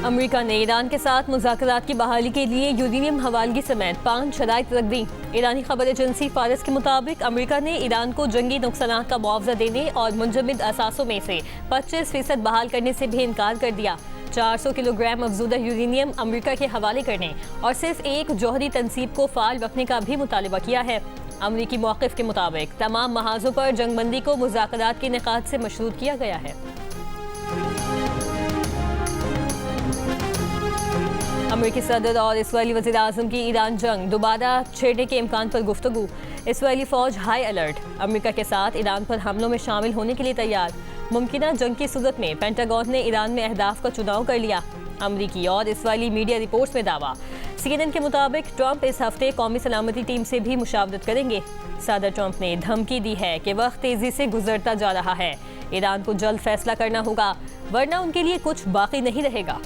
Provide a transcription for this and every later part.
America ने Iran के साथ मुज़ाकरात की बहाली के लिए यूरेनियम हवालगी समेत 5 शराइत रख दी। ईरानी खबर एजेंसी फारस के मुताबिक अमेरिका ने ईरान को जंगी नुकसानात का मुआवजा देने और मुंजमद असासों में से 25% बहाल करने से भी इनकार कर दिया। 400 किलोग्राम अफजूदा यूरेनियम अमेरिका के हवाले करने और सिर्फ एक जौहरी तनसीब को फाल रखने का भी मुतालबा किया है। अमरीकी मौक़िफ़ के मुताबिक तमाम महाजों पर जंगबंदी को मुज़ाकरात के निकात से मशरूत किया गया है। अमेरिकी सदर और इसराइली वज़ीर आज़म की ईरान जंग दोबारा छेड़ने के इम्कान पर गुफ्तगू। इसराइली फ़ौज हाई अलर्ट, अमेरिका के साथ ईरान पर हमलों में शामिल होने के लिए तैयार। मुमकिना जंग की सूरत में पेंटागन ने ईरान में अहदाफ का चुनाव कर लिया। अमरीकी और इसराइली मीडिया रिपोर्ट्स में दावा। CNN के मुताबिक ट्रंप इस हफ्ते कौमी सलामती टीम से भी मुशावरत करेंगे। सदर ट्रंप ने धमकी दी है कि वक्त तेज़ी से गुजरता जा रहा है, ईरान को जल्द फैसला करना होगा वरना उनके लिए कुछ बाकी नहीं रहेगा।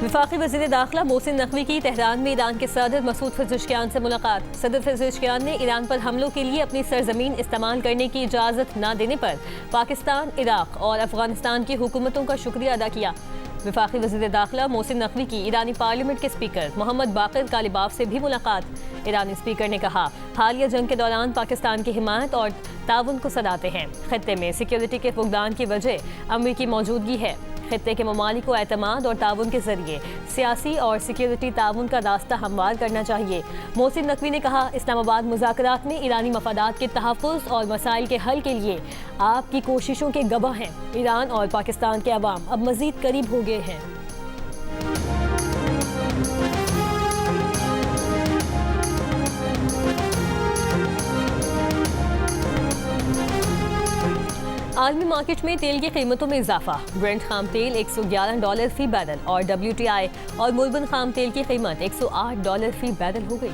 वफाकी वज़ीर दाखिला मोहसिन नकवी की तेहरान में ईरान के सदर मसूद पेज़ेश्कियान से मुलाकात। सदर पेज़ेश्कियान ने ईरान पर हमलों के लिए अपनी सरजमीन इस्तेमाल करने की इजाज़त न देने पर पाकिस्तान, इराक और अफगानिस्तान की हुकूमतों का शुक्रिया अदा किया। वफाकी वज़ीर दाखिला मोहसिन नकवी की ईरानी पार्लियामेंट के स्पीकर मोहम्मद बाक़िर कालिबाफ से भी मुलाकात। ईरानी स्पीकर ने कहा, हालिया जंग के दौरान पाकिस्तान की हिमायत और ताउन को सराहते हैं। खित्ते में सिक्योरिटी के फुकदान की वजह अमरीकी मौजूदगी है। खित्ते के ममालिक को एतमाद और ताउन के जरिए सियासी और सिक्योरिटी ताउन का रास्ता हमवार करना चाहिए। मोहसिन नकवी ने कहा, इस्लामाबाद मुज़ाकरात में ईरानी मफादात के तहफ़्फ़ुज़ और मसाइल के हल के लिए आपकी कोशिशों के गवाह हैं। ईरान और पाकिस्तान के अवाम अब मज़ीद करीब हो गए हैं। आलमी मार्केट में तेल की कीमतों में इजाफा। ब्रेंट खाम तेल $111 फी बैरल और WTI और मुल्बन खाम तेल की कीमत $108 फी बैरल हो गई।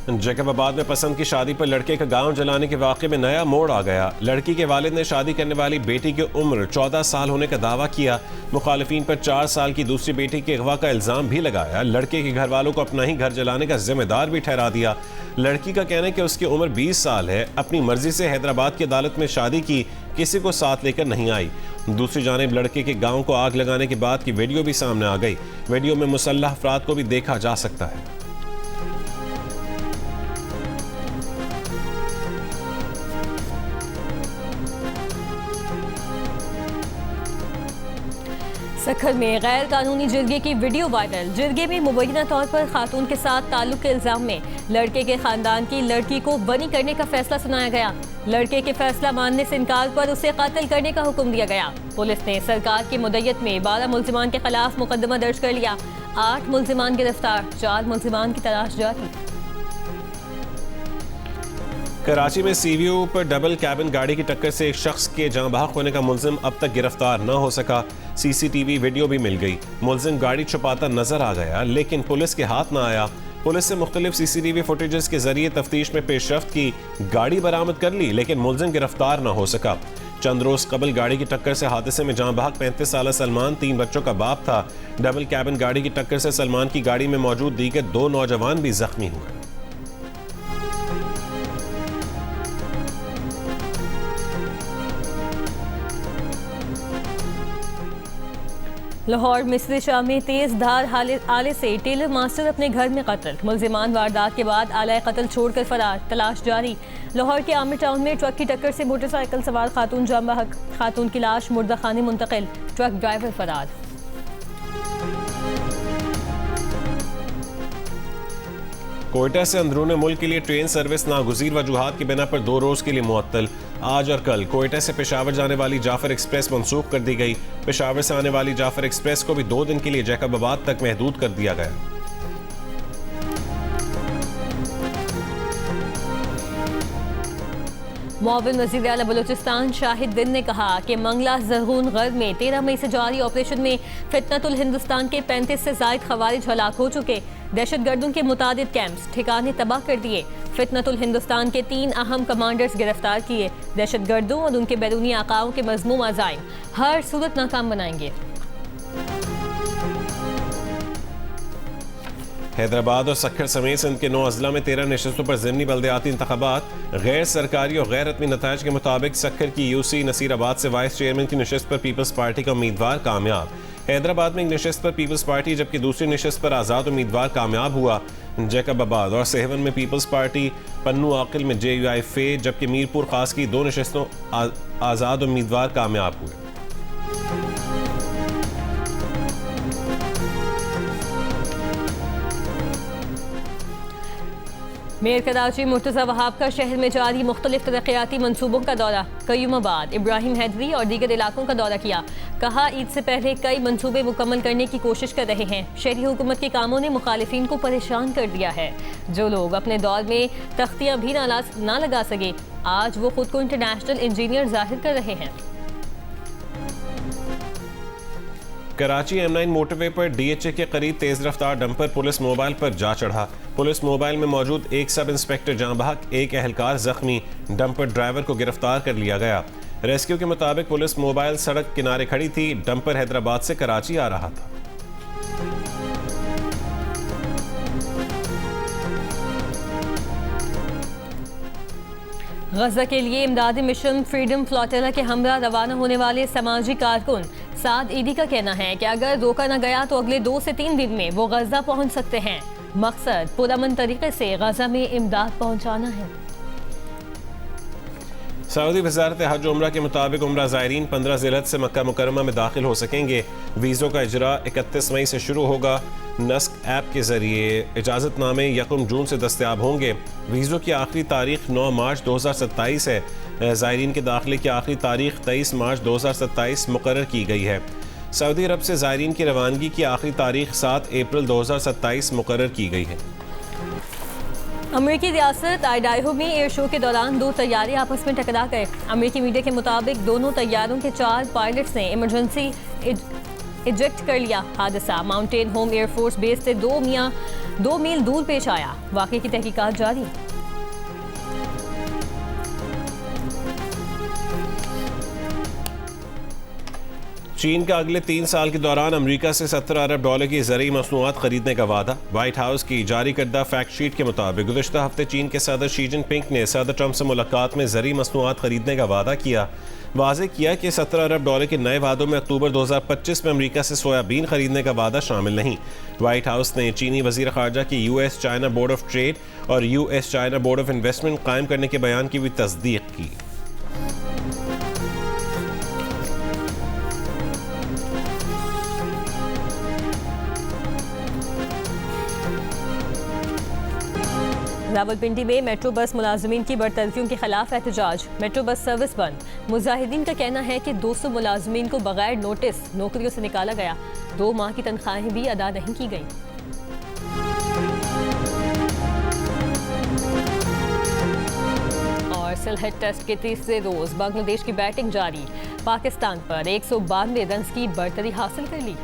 जैकबाबाद में पसंद की शादी पर लड़के का गांव जलाने के वाक़े में नया मोड़ आ गया। लड़की के वालिद ने शादी करने वाली बेटी की उम्र 14 साल होने का दावा किया। मुखालिफिन पर 4 साल की दूसरी बेटी के अगवा का इल्ज़ाम भी लगाया। लड़के के घर वालों को अपना ही घर जलाने का जिम्मेदार भी ठहरा दिया। लड़की का कहना है कि उसकी उम्र 20 साल है, अपनी मर्जी से हैदराबाद की अदालत में शादी की, किसी को साथ लेकर नहीं आई। दूसरी जानिब लड़के के गाँव को आग लगाने के बाद की वीडियो भी सामने आ गई। वीडियो में मुसल्लह अफराद को भी देखा जा सकता है। सखर में गैर कानूनी जिरगे की वीडियो वायरल। जिरगे में मुबैना तौर पर खातून के साथ ताल्लुक के इल्जाम में लड़के के खानदान की लड़की को बनी करने का फैसला सुनाया गया। लड़के के फैसला मानने से इनकार पर उसे कत्ल करने का हुक्म दिया गया। पुलिस ने सरकार की मुद्दत में 12 मुल्जिमान के खिलाफ मुकदमा दर्ज कर लिया। 8 मुल्जिमान गिरफ्तार, 4 मुल्जिमान की तलाश जारी। कराची में सीवीओ पर डबल कैबिन गाड़ी की टक्कर से एक शख्स के जाँ बहक होने का मुल्जिम अब तक गिरफ्तार न हो सका। CCTV वीडियो भी मिल गई। मुल्जिम गाड़ी छुपाता नजर आ गया लेकिन पुलिस के हाथ न आया। पुलिस से मुख्तलिफ CCTV फुटेजेस के जरिए तफ्तीश में पेशरफ्त की, गाड़ी बरामद कर ली लेकिन मुल्जिम गिरफ्तार न हो सका। चंद रोज कबल गाड़ी की टक्कर से हादसे में जाँ बहक 35 साल सलमान 3 बच्चों का बाप था। डबल कैबिन गाड़ी की टक्कर से सलमान की गाड़ी में मौजूद दीगर 2 नौजवान भी जख्मी हुए। लाहौर मिस्री शाह में तेज धार आले से टेलर मास्टर अपने घर में कत्ल। मुल्जिमान वारदात के बाद आला कत्ल छोड़कर फरार, तलाश जारी। लाहौर के आमिर टाउन में ट्रक की टक्कर से मोटरसाइकिल सवार खातून जाम बहक, खातून की लाश मुर्दा खाने मुंतकिल, ट्रक ड्राइवर फरार। कोयटा से अंदरूनी मुल्क के लिए ट्रेन सर्विस नागुज़ीर वजूहात की बिना पर 2 रोज के लिए मुअत्तल। आज और कल कोयटा से पेशावर जाने वाली जाफर एक्सप्रेस मंसूख कर दी गई। पेशावर से आने वाली जाफर एक्सप्रेस को भी 2 दिन के लिए जैकबाबाद तक महदूद कर दिया गया। मुआविन वज़ीर आला बलूचिस्तान शाहिद दिन ने कहा कि मंगला ज़रगून गर्द में 13 मई से जारी ऑपरेशन में फितनतुल हिंदुस्तान के 35 से ज़ायद खवारिज हलाक हो चुके। दहशतगर्दों के मुतादिद कैंप्स ठिकाने तबाह कर दिए। फितनतुल हिंदुस्तान के 3 अहम कमांडर्स गिरफ्तार किए। दहशतगर्दों और उनके बैरूनी आकाओं के मज़मूम अज़ाइम हर सूरत नाकाम बनाएंगे। हैदराबाद और सक्खर समेत सिंध के 9 अजला में 13 नशस्तों पर ज़िमनी बल्दियाती इंतखाबात। गैर सरकारी और गैर रत्मी नताइज के मुताबिक सक्खर की यूसी नसीराबाद से वाइस चेयरमैन की नशस्त पर पीपल्स पार्टी का उम्मीदवार कामयाब। हैदराबाद में एक नशस्त पर पीपल्स पार्टी जबकि दूसरी नशस्त पर आज़ाद उम्मीदवार कामयाब हुआ। जैकबाबाद और सेहवन में पीपल्स पार्टी, पन्नू आकिल में JUI फे, जबकि मीरपुर खास की 2 नशस्तों आज़ाद उम्मीदवार कामयाब हुए। मेयर कराची मुर्तज़ा वहाब का शहर में जारी मुख्तलिफ तरक्याती मनसूबों का दौरा। कयूमाबाद, इब्राहिम हैदरी और दीगर इलाकों का दौरा किया। कहा ईद से पहले कई मनसूबे मुकम्मल करने की कोशिश कर रहे हैं। शहरी हुकूमत के कामों ने मुखालिफिन को परेशान कर दिया है। जो लोग अपने दौर में तख्तियाँ भी ना लगा सके, आज वो खुद को इंटरनेशनल इंजीनियर जाहिर कर रहे हैं। कराची M9 मोटरवे पर DHA के करीब तेज रफ्तार डंपर पुलिस मोबाइल पर जा चढ़ा। पुलिस मोबाइल में मौजूद एक सब इंस्पेक्टर जां बहक, एक एहलकार जख्मी। डंपर ड्राइवर को गिरफ्तार कर लिया गया। रेस्क्यू के मुताबिक पुलिस मोबाइल सड़क किनारे खड़ी थी। डंपर हैदराबाद से कराची आ रहा था। गजा के लिए इमदादी मिशन फ्रीडम फ्लोटेला के हमरा रवाना होने वाले समाजी कारकुन साद ईदी का कहना है कि अगर रोका न गया तो अगले 2 से 3 दिन में वो गजा पहुंच सकते हैं। मकसद पुरअमन तरीके से गजा में इमदाद पहुंचाना है। सऊदी वजारत हज उम्रा के मुताबिक उम्रा ज़ायरीन 15 ज़िलहज से मक्का मुकरमा में दाखिल हो सकेंगे। वीज़ों का इजरा 31 मई से शुरू होगा। नस्क ऐप के जरिए इजाज़तनामे 1 जून से दस्तयाब होंगे। वीज़ों की आखिरी तारीख 9 मार्च 2027 है। ज़ायरीन के दाखिले की आखिरी तारीख 23 मार्च 2027 मुकर्रर की गई है। सऊदी अरब से ज़ायरीन की रवानगी की आखिरी तारीख 7 अप्रैल 2027 मुकर्रर की गई है। अमेरिकी रियासत आइडाहो में एयर शो के दौरान 2 तैयारे आपस में टकरा गए। अमेरिकी मीडिया के मुताबिक दोनों तैयारों के 4 पायलट्स ने इमरजेंसी इजेक्ट कर लिया। हादसा माउंटेन होम एयरफोर्स बेस से 2 मील दूर पेश आया। वाक़े की तहकीकात जारी। चीन का अगले 3 साल के दौरान अमेरिका से $17 अरब की ज़रूरी मसनूआत खरीदने का वादा। व्हाइट हाउस की जारी करदा फैक्ट शीट के मुताबिक गुज़श्ता हफ्ते चीन के सदर शी जिनपिंग ने सदर ट्रंप से मुलाकात में ज़रूरी मसनूआत खरीदने का वादा किया। वाज़ेह किया कि $17 अरब के नए वादों में अक्टूबर 2025 में अमेरिका से सोयाबीन खरीदने का वादा शामिल नहीं। व्हाइट हाउस ने चीनी वज़ीर ख़ारजा की US China board of trade और US China board of investment कायम करने के बयान की भी तस्दीक की। रावलपिंडी में मेट्रो बस मुलाजमीन की बरतरफियों के खिलाफ एहतजाज। मेट्रो बस सर्विस बंद। मुजाहिदीन का कहना है कि 200 मुलाजमीन को बगैर नोटिस नौकरियों से निकाला गया। 2 माह की तनख्वाहें भी अदा नहीं की गई। और सिलहट टेस्ट के तीसरे रोज बांग्लादेश की बैटिंग जारी। पाकिस्तान पर 192 रन की बढ़तरी हासिल कर ली।